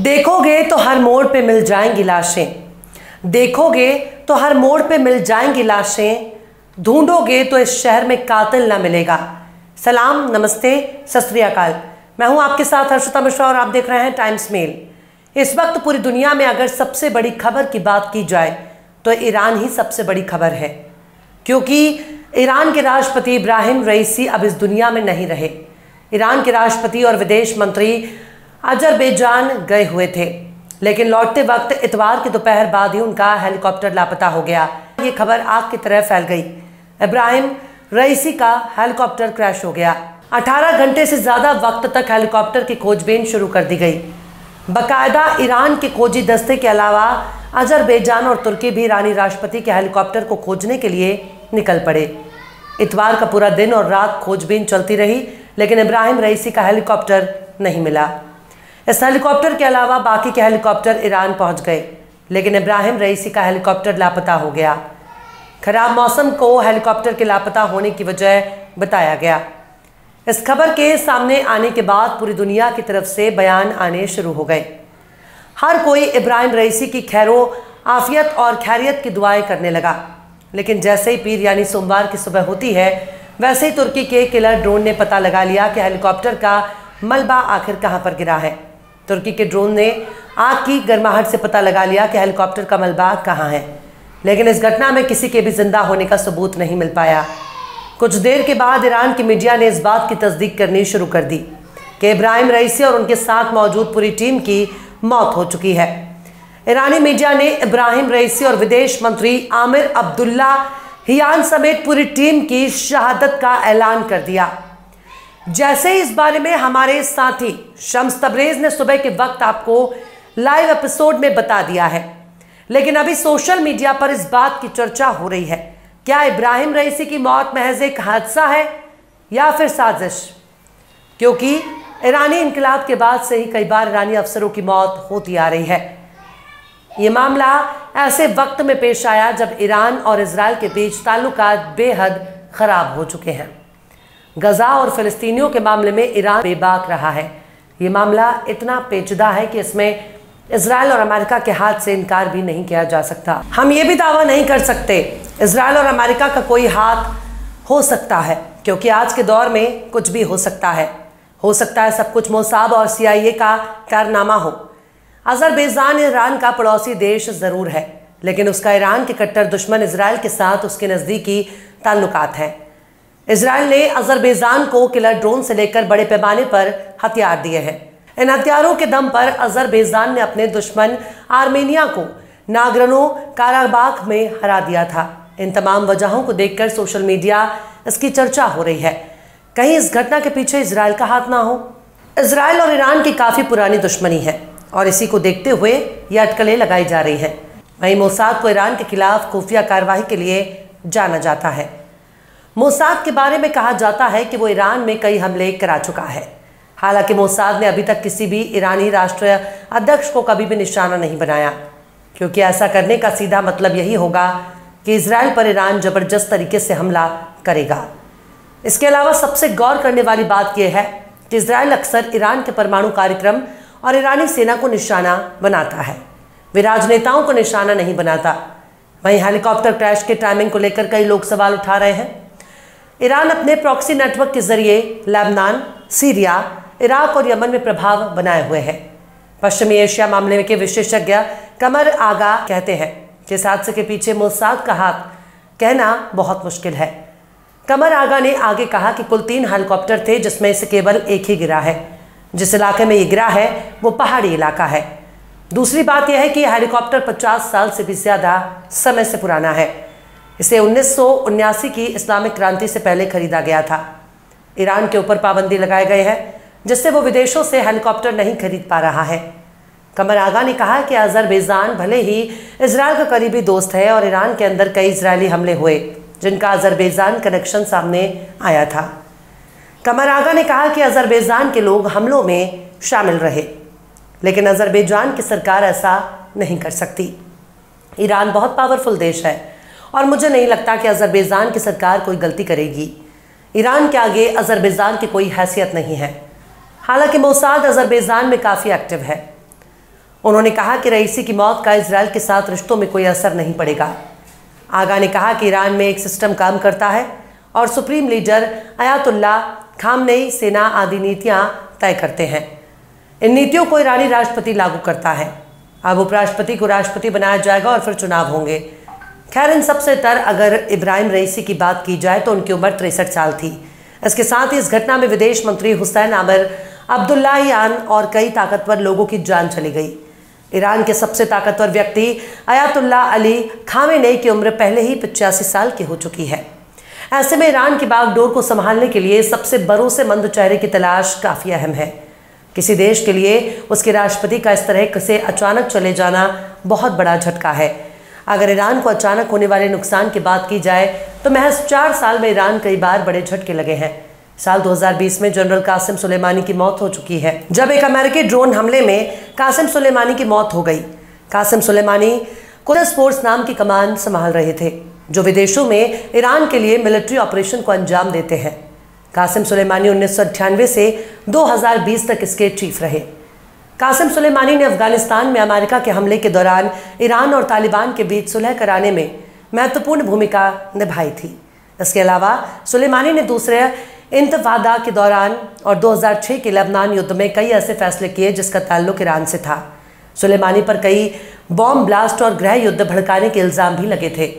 देखोगे तो हर मोड़ पे मिल जाएंगी लाशें, देखोगे तो हर मोड़ पे मिल जाएंगी लाशें, ढूंढोगे तो इस शहर में कातिल ना मिलेगा। सलाम, नमस्ते, सत श्री अकाल। मैं हूं आपके साथ हर्षिता मिश्रा और आप देख रहे हैं टाइम्स मेल। इस वक्त पूरी दुनिया में अगर सबसे बड़ी खबर की बात की जाए तो ईरान ही सबसे बड़ी खबर है, क्योंकि ईरान के राष्ट्रपति इब्राहिम रईसी अब इस दुनिया में नहीं रहे। ईरान के राष्ट्रपति और विदेश मंत्री अजरबैजान गए हुए थे, लेकिन लौटते वक्त इतवार की दोपहर बाद ही उनका हेलीकॉप्टर लापता हो गया। ये खबर आग की तरह फैल गई। इब्राहिम रईसी का हेलीकॉप्टर क्रैश हो गया। 18 घंटे से ज़्यादा वक्त तक हेलीकॉप्टर की खोजबीन शुरू कर दी गई। बाकायदा ईरान के खोजी दस्ते के अलावा अजरबैजान और तुर्की भी ईरानी राष्ट्रपति के हेलीकॉप्टर को खोजने के लिए निकल पड़े। इतवार का पूरा दिन और रात खोजबीन चलती रही, लेकिन इब्राहिम रईसी का हेलीकॉप्टर नहीं मिला। इस हेलीकॉप्टर के अलावा बाकी के हेलीकॉप्टर ईरान पहुंच गए, लेकिन इब्राहिम रईसी का हेलीकॉप्टर लापता हो गया। खराब मौसम को हेलीकॉप्टर के लापता होने की वजह बताया गया। इस खबर के सामने आने के बाद पूरी दुनिया की तरफ से बयान आने शुरू हो गए। हर कोई इब्राहिम रईसी की खैरो आफियत और खैरियत की दुआएं करने लगा। लेकिन जैसे ही पीर यानी सोमवार की सुबह होती है, वैसे ही तुर्की के किलर ड्रोन ने पता लगा लिया कि हेलीकॉप्टर का मलबा आखिर कहां पर गिरा है। तुर्की के ड्रोन ने आग की गर्माहट से पता लगा लिया कि हेलीकॉप्टर का मलबा कहां है, लेकिन इस घटना में किसी के भी जिंदा होने का सबूत नहीं मिल पाया। कुछ देर के बाद ईरान की मीडिया ने इस बात की तस्दीक करनी शुरू कर दी कि इब्राहिम रईसी और उनके साथ मौजूद पूरी टीम की मौत हो चुकी है। ईरानी मीडिया ने इब्राहिम रईसी और विदेश मंत्री आमिर अब्दुल्ला हियान समेत पूरी टीम की शहादत का ऐलान कर दिया। जैसे ही इस बारे में हमारे साथी शम्स तबरेज ने सुबह के वक्त आपको लाइव एपिसोड में बता दिया है, लेकिन अभी सोशल मीडिया पर इस बात की चर्चा हो रही है, क्या इब्राहिम रईसी की मौत महज एक हादसा है या फिर साजिश? क्योंकि ईरानी इनकलाब के बाद से ही कई बार ईरानी अफसरों की मौत होती आ रही है। ये मामला ऐसे वक्त में पेश आया जब ईरान और इजराइल के बीच ताल्लुकात बेहद खराब हो चुके हैं। गजा और फिलिस्तीनियों के मामले में ईरान बेबाक रहा है। ये मामला इतना पेचीदा है कि इसमें इजराइल और अमेरिका के हाथ से इनकार भी नहीं किया जा सकता। हम ये भी दावा नहीं कर सकते इजराइल और अमेरिका का कोई हाथ हो सकता है, क्योंकि आज के दौर में कुछ भी हो सकता है। हो सकता है सब कुछ मोसाद और CIA का कारनामा हो। अजरबैजान ईरान का पड़ोसी देश ज़रूर है, लेकिन उसका ईरान के कट्टर दुश्मन इजराइल के साथ उसके नज़दीकी ताल्लुकात हैं। इजराइल ने अजरबैजान को किलर ड्रोन से लेकर बड़े पैमाने पर हथियार दिए हैं। इन हथियारों के दम पर अजरबैजान ने अपने दुश्मन आर्मेनिया को नागोर्नो काराबाख में हरा दिया था। इन तमाम वजहों को देखकर सोशल मीडिया इसकी चर्चा हो रही है। कहीं इस घटना के पीछे इजराइल का हाथ ना हो। इजराइल और ईरान की काफ़ी पुरानी दुश्मनी है और इसी को देखते हुए ये अटकलें लगाई जा रही हैं। वहीं मोसाद को ईरान के खिलाफ खुफिया कार्रवाई के लिए जाना जाता है। मोसाद के बारे में कहा जाता है कि वो ईरान में कई हमले करा चुका है। हालांकि मोसाद ने अभी तक किसी भी ईरानी राष्ट्रीय अध्यक्ष को कभी भी निशाना नहीं बनाया, क्योंकि ऐसा करने का सीधा मतलब यही होगा कि इजराइल पर ईरान जबरदस्त तरीके से हमला करेगा। इसके अलावा सबसे गौर करने वाली बात यह है कि इजराइल अक्सर ईरान के परमाणु कार्यक्रम और ईरानी सेना को निशाना बनाता है, वे राजनेताओं को निशाना नहीं बनाता। वहीं हेलीकॉप्टर क्रैश के टाइमिंग को लेकर कई लोग सवाल उठा रहे हैं। ईरान अपने प्रॉक्सी नेटवर्क के जरिए लेबनान, सीरिया, इराक और यमन में प्रभाव बनाए हुए हैं। पश्चिमी एशिया मामले के विशेषज्ञ कमर आगा कहते हैं कि इस हादसे के पीछे मोसाद का हाथ कहना बहुत मुश्किल है। कमर आगा ने आगे कहा कि कुल 3 हेलीकॉप्टर थे, जिसमें से केवल एक ही गिरा है। जिस इलाके में ये गिरा है वो पहाड़ी इलाका है। दूसरी बात यह है कि यह हेलीकॉप्टर 50 साल से भी ज़्यादा समय से पुराना है। इसे 1979 की इस्लामिक क्रांति से पहले खरीदा गया था। ईरान के ऊपर पाबंदी लगाए गए हैं, जिससे वो विदेशों से हेलीकॉप्टर नहीं खरीद पा रहा है। कमर आगा ने कहा कि अजरबैजान भले ही इजराइल का करीबी दोस्त है और ईरान के अंदर कई इजरायली हमले हुए जिनका अजरबैजान कनेक्शन सामने आया था। कमर आगा ने कहा कि अजरबैजान के लोग हमलों में शामिल रहे, लेकिन अजरबैजान की सरकार ऐसा नहीं कर सकती। ईरान बहुत पावरफुल देश है और मुझे नहीं लगता कि अजरबैजान की सरकार कोई गलती करेगी। ईरान के आगे अजरबैजान की कोई हैसियत नहीं है। हालांकि मोसाद अजरबैजान में काफ़ी एक्टिव है। उन्होंने कहा कि रईसी की मौत का इजराइल के साथ रिश्तों में कोई असर नहीं पड़ेगा। आगा ने कहा कि ईरान में एक सिस्टम काम करता है और सुप्रीम लीडर अयातुल्ला खामनेई सेना आदि नीतियां तय करते हैं। इन नीतियों को ईरानी राष्ट्रपति लागू करता है। अब उपराष्ट्रपति को राष्ट्रपति बनाया जाएगा और फिर चुनाव होंगे। खैर, इन सबसे तर अगर इब्राहिम रईसी की बात की जाए तो उनकी उम्र 63 साल थी। इसके साथ ही इस घटना में विदेश मंत्री हुसैन आमिर अब्दुल्लाहियान और कई ताकतवर लोगों की जान चली गई। ईरान के सबसे ताकतवर व्यक्ति अयातुल्ला अली खामेनेई की उम्र पहले ही 85 साल की हो चुकी है। ऐसे में ईरान की बागडोर को संभालने के लिए सबसे भरोसेमंद चेहरे की तलाश काफी अहम है। किसी देश के लिए उसके राष्ट्रपति का इस तरह से अचानक चले जाना बहुत बड़ा झटका है। अगर ईरान को अचानक होने वाले नुकसान की बात की जाए तो महज 4 साल में ईरान कई बार बड़े झटके लगे हैं। साल 2020 में जनरल कासिम सुलेमानी की मौत हो चुकी है, जब एक अमेरिकी ड्रोन हमले में कासिम सुलेमानी की मौत हो गई। कासिम सुलेमानी कुद्स फोर्स नाम की कमान संभाल रहे थे, जो विदेशों में ईरान के लिए मिलिट्री ऑपरेशन को अंजाम देते हैं। कासिम सुलेमानी 1998 से 2020 तक इसके चीफ रहे। कासिम सुलेमानी ने अफगानिस्तान में अमेरिका के हमले के दौरान ईरान और तालिबान के बीच सुलह कराने में महत्वपूर्ण भूमिका निभाई थी। इसके अलावा सुलेमानी ने दूसरे इंतफादा के दौरान और 2006 के लेबनान युद्ध में कई ऐसे फैसले किए जिसका ताल्लुक ईरान से था। सुलेमानी पर कई बॉम्ब ब्लास्ट और गृह युद्ध भड़काने के इल्जाम भी लगे थे।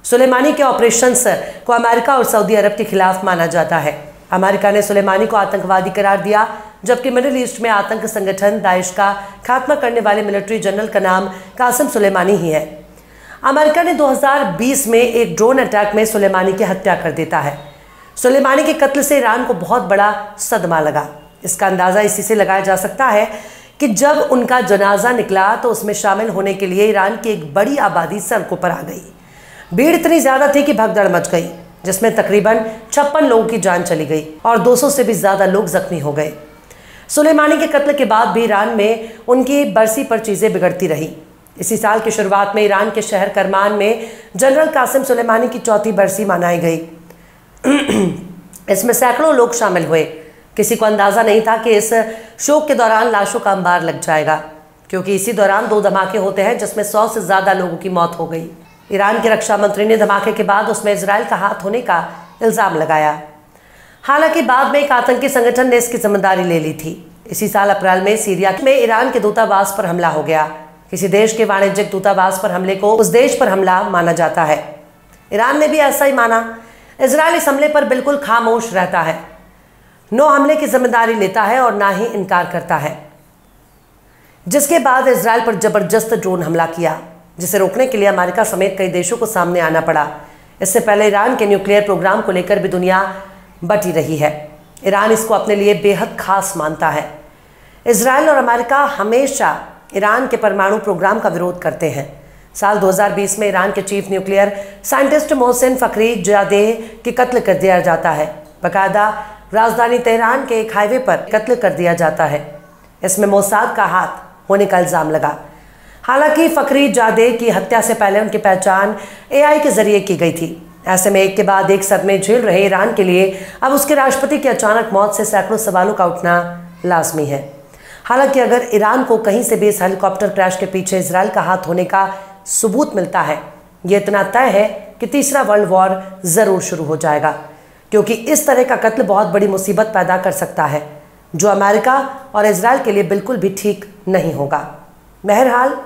सुलेमानी के ऑपरेशंस को अमेरिका और सऊदी अरब के खिलाफ माना जाता है। अमेरिका ने सुलेमानी को आतंकवादी करार दिया, जबकि मिडिल ईस्ट में आतंक संगठन दाइश का खात्मा करने वाले मिलिट्री जनरल का नाम कासिम सुलेमानी ही है। अमेरिका ने 2020 में एक ड्रोन अटैक में सुलेमानी की हत्या कर देता है। सुलेमानी के कत्ल से ईरान को बहुत बड़ा सदमा लगा। इसका अंदाज़ा इसी से लगाया जा सकता है कि जब उनका जनाजा निकला तो उसमें शामिल होने के लिए ईरान की एक बड़ी आबादी सड़कों पर आ गई। भीड़ इतनी ज़्यादा थी कि भगदड़ मच गई, जिसमें तकरीबन 56 लोगों की जान चली गई और 200 से भी ज़्यादा लोग जख्मी हो गए। सुलेमानी के कत्ल के बाद भी ईरान में उनकी बरसी पर चीज़ें बिगड़ती रही। इसी साल की शुरुआत में ईरान के शहर करमान में जनरल कासिम सुलेमानी की चौथी बरसी मनाई गई। इसमें सैकड़ों लोग शामिल हुए। किसी को अंदाज़ा नहीं था कि इस शोक के दौरान लाशों का अंबार लग जाएगा, क्योंकि इसी दौरान 2 धमाके होते हैं जिसमें 100 से ज़्यादा लोगों की मौत हो गई। ईरान के रक्षा मंत्री ने धमाके के बाद उसमें इजराइल का हाथ होने का इल्ज़ाम लगाया। हालांकि बाद में एक आतंकी संगठन ने इसकी जिम्मेदारी ले ली थी। इसी साल अप्रैल में सीरिया में ईरान के दूतावास पर हमला हो गया। किसी देश के वाणिज्यिक दूतावास पर हमले को उस देश पर हमला माना जाता है। ईरान ने भी ऐसा ही माना। इजराइल इस हमले पर बिल्कुल खामोश रहता है, नो हमले की जिम्मेदारी लेता है और ना ही इनकार करता है। जिसके बाद इजराइल पर जबरदस्त ड्रोन हमला किया, जिसे रोकने के लिए अमेरिका समेत कई देशों को सामने आना पड़ा। इससे पहले ईरान के न्यूक्लियर प्रोग्राम को लेकर भी दुनिया बटी रही है। ईरान इसको अपने लिए बेहद खास मानता है। इजराइल और अमेरिका हमेशा ईरान के परमाणु प्रोग्राम का विरोध करते हैं। साल 2020 में ईरान के chief nuclear scientist Mohsen Fakhrizadeh की कत्ल कर दिया जाता है। बाकायदा राजधानी तेहरान के एक हाईवे पर कत्ल कर दिया जाता है। इसमें मोसाद का हाथ होने का इल्ज़ाम लगा। हालांकि फखरीजादेह की हत्या से पहले उनकी पहचान AI के जरिए की गई थी। ऐसे में एक के बाद एक सदमे झेल रहे ईरान के लिए अब उसके राष्ट्रपति की अचानक मौत से सैकड़ों सवालों का उठना लाजमी है। हालांकि अगर ईरान को कहीं से भी इस हेलीकॉप्टर क्रैश के पीछे इजराइल का हाथ होने का सबूत मिलता है, ये इतना तय है कि तीसरा वर्ल्ड वॉर ज़रूर शुरू हो जाएगा, क्योंकि इस तरह का कत्ल बहुत बड़ी मुसीबत पैदा कर सकता है, जो अमेरिका और इजराइल के लिए बिल्कुल भी ठीक नहीं होगा। बहरहाल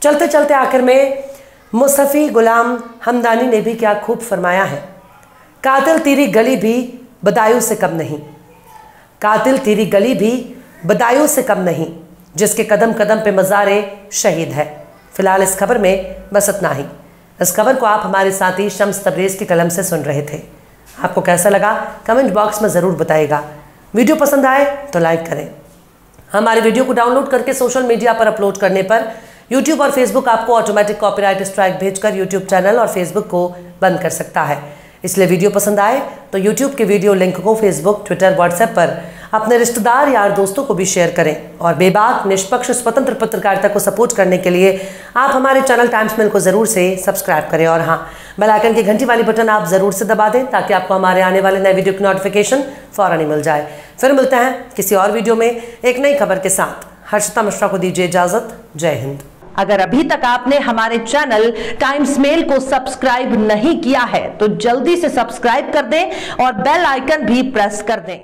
चलते चलते आखिर में मुस्तफ़ी गुलाम हमदानी ने भी क्या खूब फरमाया है, कातिल तेरी गली भी बदायूं से कम नहीं, कातिल तेरी गली भी बदायूं से कम नहीं, जिसके कदम कदम पे मज़ारे शहीद है। फिलहाल इस खबर में बस इतना ही। इस खबर को आप हमारे साथी शम्स तबरेज़ की कलम से सुन रहे थे। आपको कैसा लगा कमेंट बॉक्स में ज़रूर बताइएगा। वीडियो पसंद आए तो लाइक करें। हमारे वीडियो को डाउनलोड करके सोशल मीडिया पर अपलोड करने पर यूट्यूब और फेसबुक आपको ऑटोमेटिक कॉपीराइट स्ट्राइक भेजकर यूट्यूब चैनल और फेसबुक को बंद कर सकता है। इसलिए वीडियो पसंद आए तो यूट्यूब के वीडियो लिंक को फेसबुक, ट्विटर, व्हाट्सएप पर अपने रिश्तेदार यार दोस्तों को भी शेयर करें। और बेबाक, निष्पक्ष, स्वतंत्र पत्रकारिता को सपोर्ट करने के लिए आप हमारे चैनल टाइम्स मिल को ज़रूर से सब्सक्राइब करें। और हाँ, बेल आइकन की घंटी वाली बटन आप ज़रूर से दबा दें, ताकि आपको हमारे आने वाले नए वीडियो की नोटिफिकेशन फ़ौरन ही मिल जाए। फिर मिलते हैं किसी और वीडियो में एक नई खबर के साथ। हर्षिता मिश्रा को दीजिए इजाजत। जय हिंद। अगर अभी तक आपने हमारे चैनल टाइम्स मेल को सब्सक्राइब नहीं किया है तो जल्दी से सब्सक्राइब कर दें और बेल आइकन भी प्रेस कर दें।